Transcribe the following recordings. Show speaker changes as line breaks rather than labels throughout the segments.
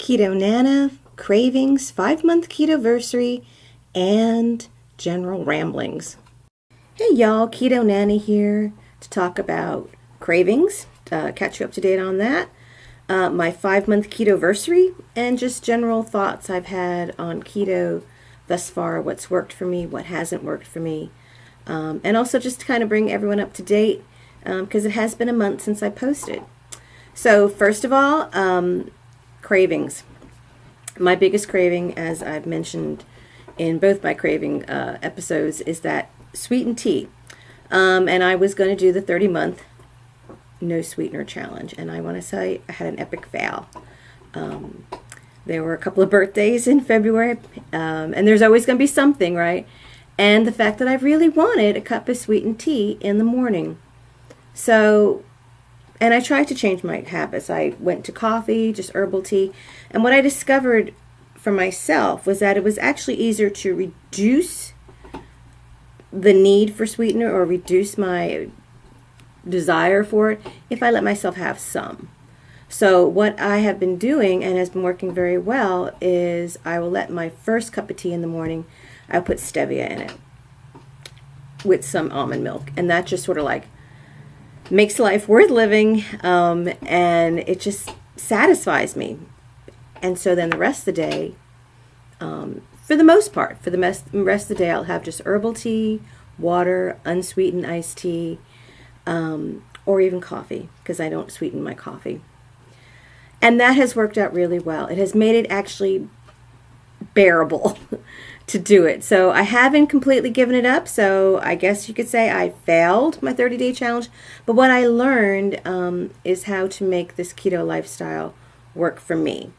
Keto Nana, Cravings, 5-month Ketoversary, and General Ramblings. Hey y'all, Keto Nana here to talk about Cravings, catch you up to date on that, my 5-month Ketoversary, and just general thoughts I've had on keto thus far, what's worked for me, what hasn't worked for me, and also just to kind of bring everyone up to date because it has been a month since I posted. So first of all, cravings. My biggest craving, as I've mentioned in both my craving episodes, is that sweetened tea. And I was going to do the 30-month no sweetener challenge, and I want to say I had an epic fail. There were a couple of birthdays in February, and there's always going to be something, right? And the fact that I really wanted a cup of sweetened tea in the morning. So, and I tried to change my habits. I went to coffee, just herbal tea, and what I discovered for myself was that it was actually easier to reduce the need for sweetener or reduce my desire for it if I let myself have some. So what I have been doing and has been working very well is I will let my first cup of tea in the morning, I'll put stevia in it with some almond milk, and that just sort of like makes life worth living, and it just satisfies me. And so then the rest of the day, for the most part, for the rest of the day, I'll have just herbal tea, water, unsweetened iced tea, or even coffee, because I don't sweeten my coffee. And that has worked out really well. It has made it actually bearable to do it. So I haven't completely given it up, so I guess you could say I failed my 30-day challenge. But what I learned is how to make this keto lifestyle work for me.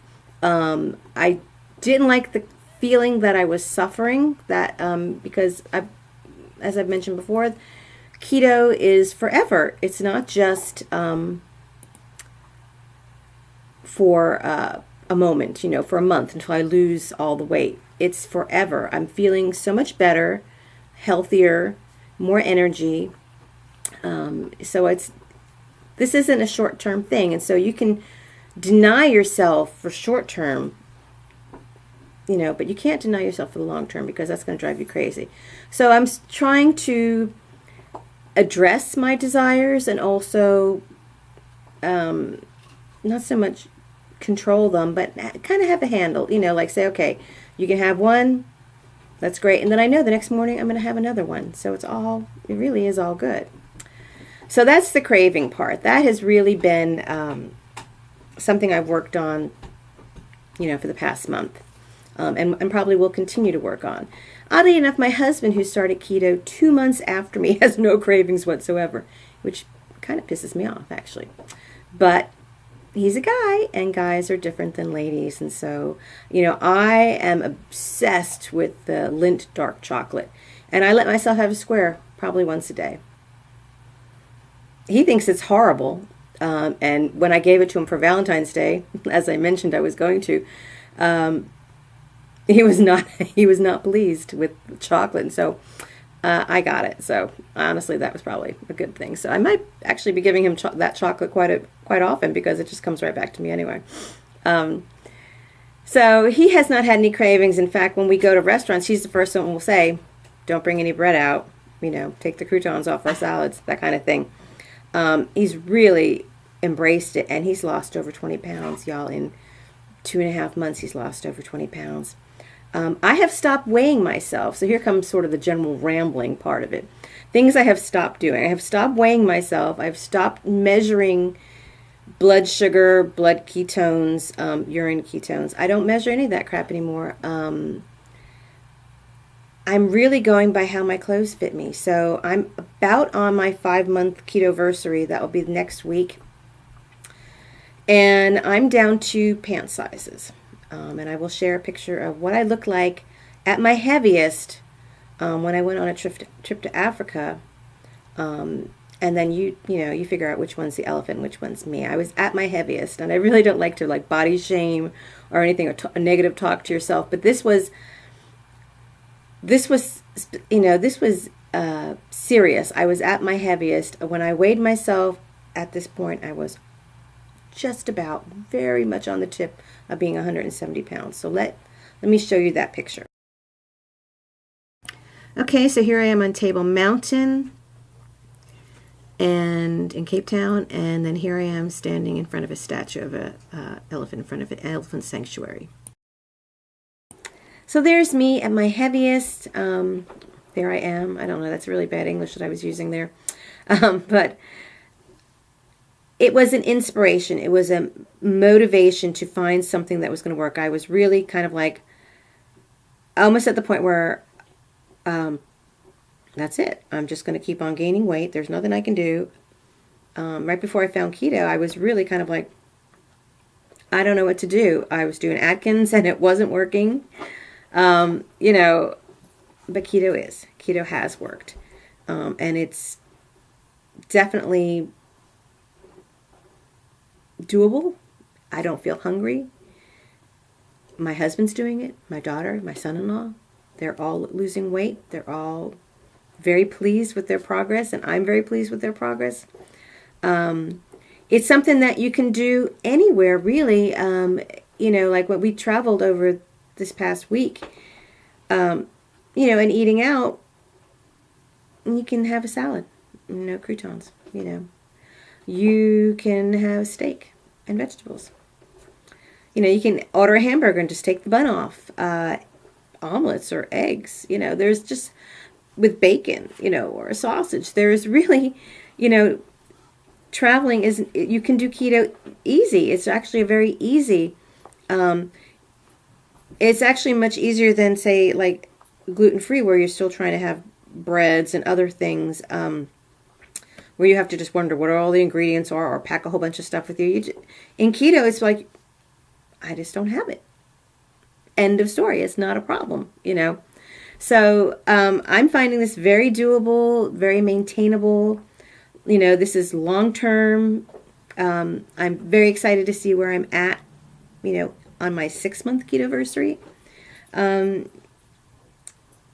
I didn't like the feeling that I was suffering, that because as I've mentioned before, keto is forever. It's not just for a moment, for a month until I lose all the weight. It's forever. I'm feeling so much better, healthier, more energy. So this isn't a short-term thing, and so you can deny yourself for short-term, but you can't deny yourself for the long-term, because that's going to drive you crazy. So I'm trying to address my desires and also not so much control them, but kind of have a handle, like say, okay, you can have one, that's great, and then I know the next morning I'm going to have another one. So it really is all good. So that's the craving part. That has really been something I've worked on, for the past month, and probably will continue to work on. Oddly enough, my husband, who started keto 2 months after me, has no cravings whatsoever, which kind of pisses me off, actually. But he's a guy, and guys are different than ladies, and so, I am obsessed with the Lindt dark chocolate, and I let myself have a square probably once a day. He thinks it's horrible, and when I gave it to him for Valentine's Day, as I mentioned I was going to, he was not pleased with chocolate, and so I got it. So honestly, that was probably a good thing. So I might actually be giving him that chocolate quite often, because it just comes right back to me anyway. So he has not had any cravings. In fact, when we go to restaurants, he's the first one who will say, "Don't bring any bread out. Take the croutons off our salads," that kind of thing. He's really embraced it, and he's lost over 20 pounds, y'all. In 2.5 months, he's lost over 20 pounds. I have stopped weighing myself. So here comes sort of the general rambling part of it. Things I have stopped doing. I have stopped weighing myself. I've stopped measuring blood sugar, blood ketones, urine ketones. I don't measure any of that crap anymore. I'm really going by how my clothes fit me. So I'm about on my 5-month Ketoversary. That will be next week. And I'm down to pant sizes. And I will share a picture of what I look like at my heaviest when I went on a trip to Africa. And then you figure out which one's the elephant and which one's me. I was at my heaviest, and I really don't like to body shame or anything, or negative talk to yourself. But this was serious. I was at my heaviest. When I weighed myself at this point, I was just about very much on the tip of being 170 pounds. So let me show you that picture. Okay, so here I am on Table Mountain and in Cape Town, and then here I am standing in front of a statue of an elephant, in front of an elephant sanctuary. So there's me at my heaviest. There I am. I don't know, that's really bad English that I was using there. But it was an inspiration. It was a motivation to find something that was going to work. I was really kind of like almost at the point where that's it. I'm just going to keep on gaining weight. There's nothing I can do. Right before I found keto, I was really kind of like, I don't know what to do. I was doing Atkins and it wasn't working. You know, but keto has worked. And it's definitely doable. I don't feel hungry. My husband's doing it. My daughter, my son-in-law, they're all losing weight. They're all very pleased with their progress, and I'm very pleased with their progress. It's something that you can do anywhere, really. You know, like when we traveled over this past week, you know, and eating out, you can have a salad, you know, croutons, you know. You can have steak and vegetables. You know, you can order a hamburger and just take the bun off. Omelets or eggs, you know, there's just with bacon, you know, or a sausage. There's really, you know, traveling is, you can do keto easy. It's actually a very easy, it's actually much easier than, say, like gluten-free, where you're still trying to have breads and other things, where you have to just wonder what all the ingredients are or pack a whole bunch of stuff with you. In keto, it's like, I just don't have it. End of story. It's not a problem, you know. So I'm finding this very doable, very maintainable. You know, this is long-term. I'm very excited to see where I'm at, you know, on my 6-month Ketoversary.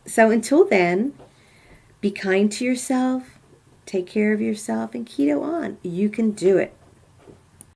So until then, be kind to yourself, take care of yourself, and keto on. You can do it.